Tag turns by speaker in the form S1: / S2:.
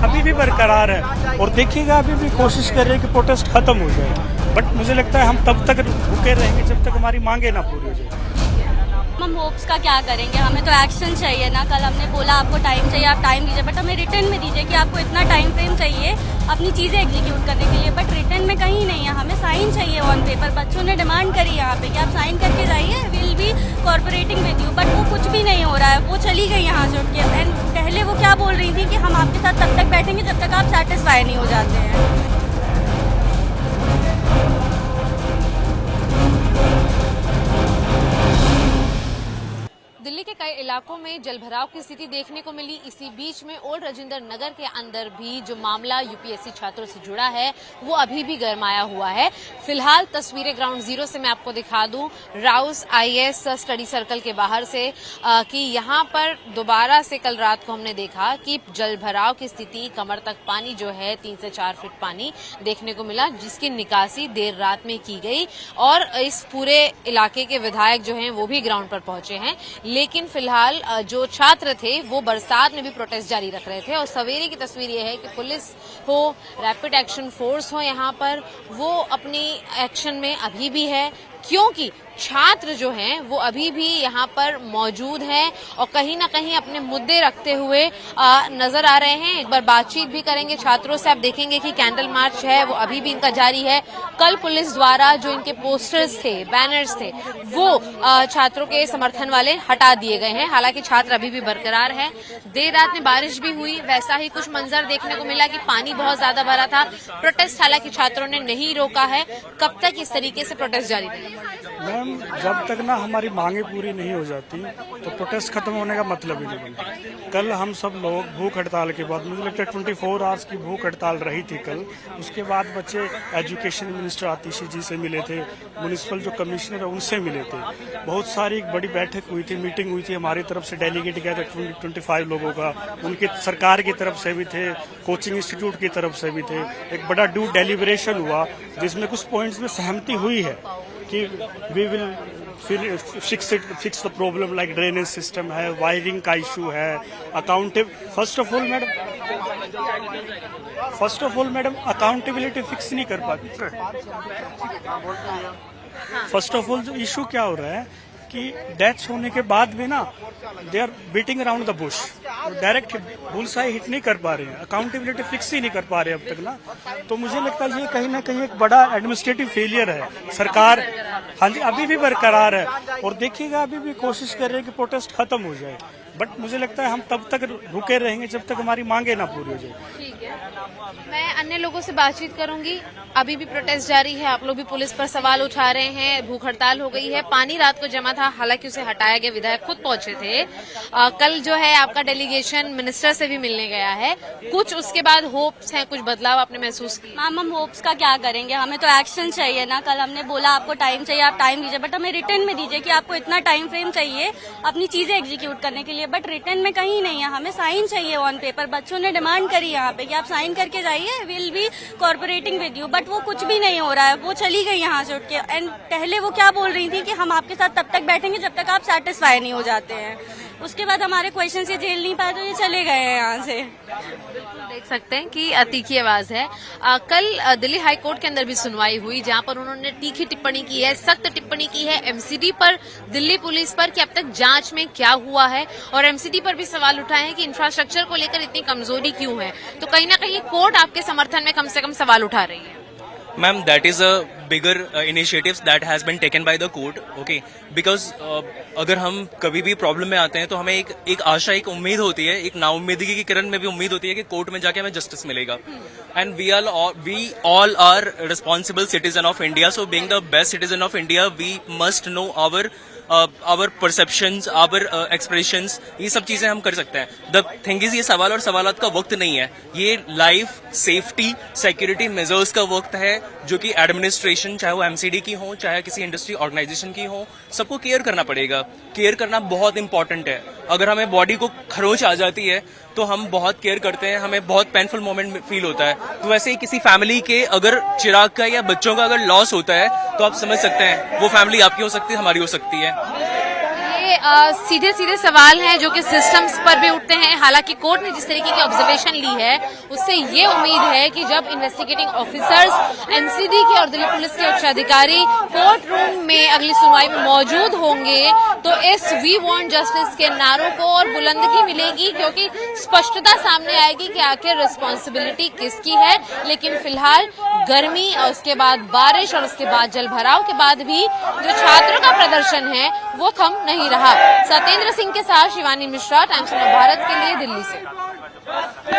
S1: अभी भी बरकरार है और देखिएगा अभी भी कोशिश कर रहे हैं कि प्रोटेस्ट खत्म हो जाए, बट मुझे लगता है हम तब तक रुके रहेंगे जब तक हमारी मांगे ना पूरी हो जाए।
S2: हम होप्स का क्या करेंगे, हमें तो एक्शन चाहिए ना। कल हमने बोला आपको टाइम चाहिए, आप टाइम दीजिए, बट हमें रिटर्न में दीजिए कि आपको इतना टाइम फ्रेम चाहिए अपनी चीज़ें एग्जीक्यूट करने के लिए, बट रिटर्न में कहीं नहीं है। हमें साइन चाहिए ऑन पेपर। बच्चों ने डिमांड करी यहाँ पे कि आप साइन करके जाइए, will be cooperating with you, but वो कुछ भी नहीं हो रहा है। वो चली गई यहाँ से उठ के। एंड पहले वो क्या बोल रही थी कि हम आपके साथ तब तक बैठेंगे जब तक आप सेटिस्फाई नहीं हो जाते हैं।
S3: दिल्ली के कई इलाकों में जलभराव की स्थिति देखने को मिली। इसी बीच में ओल्ड राजेंद्र नगर के अंदर भी जो मामला यूपीएससी छात्रों से जुड़ा है वो अभी भी गरमाया हुआ है। फिलहाल तस्वीरें ग्राउंड जीरो से मैं आपको दिखा दूं, राउस आईएएस स्टडी सर्कल के बाहर से कि यहाँ पर दोबारा से कल रात को हमने देखा कि जलभराव की स्थिति, कमर तक पानी जो है 3 से 4 फीट पानी देखने को मिला, जिसकी निकासी देर रात में की गई और इस पूरे इलाके के विधायक जो हैं वो भी ग्राउंड पर पहुंचे हैं। लेकिन फिलहाल जो छात्र थे वो बरसात में भी प्रोटेस्ट जारी रख रहे थे और सवेरे की तस्वीर ये है कि पुलिस हो, रैपिड एक्शन फोर्स हो, यहाँ पर वो अपनी एक्शन में अभी भी है, क्योंकि छात्र जो हैं वो अभी भी यहाँ पर मौजूद हैं और कहीं ना कहीं अपने मुद्दे रखते हुए नजर आ रहे हैं। एक बार बातचीत भी करेंगे छात्रों से। आप देखेंगे कि कैंडल मार्च है वो अभी भी इनका जारी है। कल पुलिस द्वारा जो इनके पोस्टर्स थे, बैनर्स थे, वो छात्रों के समर्थन वाले हटा दिए गए हैं। हालांकि छात्र अभी भी बरकरार है। देर रात में बारिश भी हुई, वैसा ही कुछ मंजर देखने को मिला कि पानी बहुत ज्यादा भरा था। प्रोटेस्ट हालांकि छात्रों ने नहीं रोका है। कब तक इस तरीके से प्रोटेस्ट जारी रहेगा?
S1: मैम, जब तक ना हमारी मांगे पूरी नहीं हो जाती तो प्रोटेस्ट खत्म होने का मतलब ही नहीं बनता। कल हम सब लोग भूख हड़ताल के बाद, मुझे लगता है 24 आवर्स की भूख हड़ताल रही थी कल। उसके बाद बच्चे एजुकेशन मिनिस्टर आतिशी जी से मिले थे, म्युनिसिपल जो कमिश्नर है उनसे मिले थे। बहुत सारी एक बड़ी बैठक हुई थी, मीटिंग हुई थी। हमारी तरफ से डेलीगेट गया था 25 लोगों का, उनकी सरकार की तरफ से भी थे, कोचिंग इंस्टीट्यूट की तरफ से भी थे। एक बड़ा डू डेलिब्रेशन हुआ जिसमें कुछ पॉइंट्स में सहमति हुई है कि we will fix the problem, like drainage system है, वायरिंग का इशू है, accountable first of all madam accountability fix नहीं कर पाती। फर्स्ट ऑफ ऑल जो इशू क्या हो रहा है कि डेथ्स होने के बाद भी ना they are beating around the bush, direct bullseye hit नहीं कर पा रहे हैं, अकाउंटेबिलिटी फिक्स ही नहीं कर पा रहे अब तक ना। तो मुझे लगता है ये कहीं ना कहीं एक बड़ा एडमिनिस्ट्रेटिव फेलियर है। सरकार हाँ जी अभी भी बरकरार है और देखिएगा अभी भी कोशिश कर रहे हैं कि प्रोटेस्ट खत्म हो जाए, बट मुझे लगता है हम तब तक रुके रहेंगे जब तक हमारी मांगे ना पूरी हो जाए।
S3: ठीक है, मैं अन्य लोगों से बातचीत करूंगी। अभी भी प्रोटेस्ट जारी है, आप लोग भी पुलिस पर सवाल उठा रहे हैं। भूख हड़ताल हो गई है, पानी रात को जमा था, हालांकि उसे हटाया गया, विधायक खुद पहुंचे थे। कल जो है आपका डेलीगेशन मिनिस्टर से भी मिलने गया है। कुछ उसके बाद होप्स हैं, कुछ बदलाव आपने महसूस किया?
S2: मैम, हम होप्स का क्या करेंगे, हमें तो एक्शन चाहिए ना। कल हमने बोला आपको टाइम चाहिए, आप टाइम दीजिए, बट हमें रिटर्न में दीजिए कि आपको इतना टाइम फ्रेम चाहिए अपनी चीजें एग्जीक्यूट करने के लिए, बट रिटर्न में कहीं नहीं है। हमें साइन चाहिए ऑन पेपर। बच्चों ने डिमांड करी यहाँ पे कि आप साइन करके जाइए, will be cooperating with you, but वो कुछ भी नहीं हो रहा है। वो चली गई यहाँ से उठ के। एंड पहले वो क्या बोल रही थी कि हम आपके साथ तब तक बैठेंगे जब तक आप सेटिस्फाई नहीं हो जाते हैं। उसके बाद हमारे क्वेश्चन से झेल नहीं पाए तो ये चले गए हैं यहाँ से।
S3: देख सकते हैं कि तीखी आवाज है। कल दिल्ली हाई कोर्ट के अंदर भी सुनवाई हुई, जहां पर उन्होंने तीखी टिप्पणी की है, सख्त टिप्पणी की है एमसीडी पर, दिल्ली पुलिस पर कि अब तक जांच में क्या हुआ है, और एमसीडी पर भी सवाल उठाए हैं कि इंफ्रास्ट्रक्चर को लेकर इतनी कमजोरी क्यों है। तो कहीं ना कहीं कोर्ट आपके समर्थन में कम से कम सवाल उठा रही है।
S4: Ma'am, that is a bigger initiatives that has been taken by the court, okay? Because अगर हम कभी भी प्रॉब्लम में आते हैं तो हमें एक आशा, एक उम्मीद होती है, एक नाउम्मीदगी की किरण में भी उम्मीद होती है कि कोर्ट में जाके हमें जस्टिस मिलेगा। And we all are responsible citizen of India, so being the best citizen of India we must know our perceptions, our expressions, ये सब चीजें हम कर सकते हैं। द थिंग इज, ये सवाल और सवालात का वक्त नहीं है, ये लाइफ सेफ्टी सिक्योरिटी मेजर्स का वक्त है, जो कि एडमिनिस्ट्रेशन, चाहे वो एमसीडी की हो, चाहे किसी इंडस्ट्री ऑर्गेनाइजेशन की हो, सबको केयर करना पड़ेगा। केयर करना बहुत इंपॉर्टेंट है। अगर हमें बॉडी को खरोंच आ जाती है तो हम बहुत केयर करते हैं, हमें बहुत पेनफुल मोमेंट फील होता है। तो वैसे ही किसी फैमिली के अगर चिराग का या बच्चों का अगर लॉस होता है तो आप समझ सकते हैं वो फैमिली आपकी हो सकती है, हमारी हो सकती है।
S3: ये सीधे सीधे सवाल हैं जो कि सिस्टम्स पर भी उठते हैं। हालांकि कोर्ट ने जिस तरीके की ऑब्जर्वेशन ली है उससे ये उम्मीद है कि जब इन्वेस्टिगेटिंग ऑफिसर्स एनसीडी के और दिल्ली पुलिस के उच्चाधिकारी कोर्ट रूम में अगली सुनवाई में मौजूद होंगे तो इस वी वांट जस्टिस के नारों को और बुलंदगी मिलेगी, क्योंकि स्पष्टता सामने आएगी कि आखिर रिस्पॉन्सिबिलिटी किसकी है। लेकिन फिलहाल गर्मी और उसके बाद बारिश और उसके बाद जलभराव के बाद भी जो छात्रों का प्रदर्शन है वो थम नहीं रहा। सत्येंद्र सिंह के साथ शिवानी मिश्रा, टाइम्स ऑफ भारत के लिए दिल्ली से।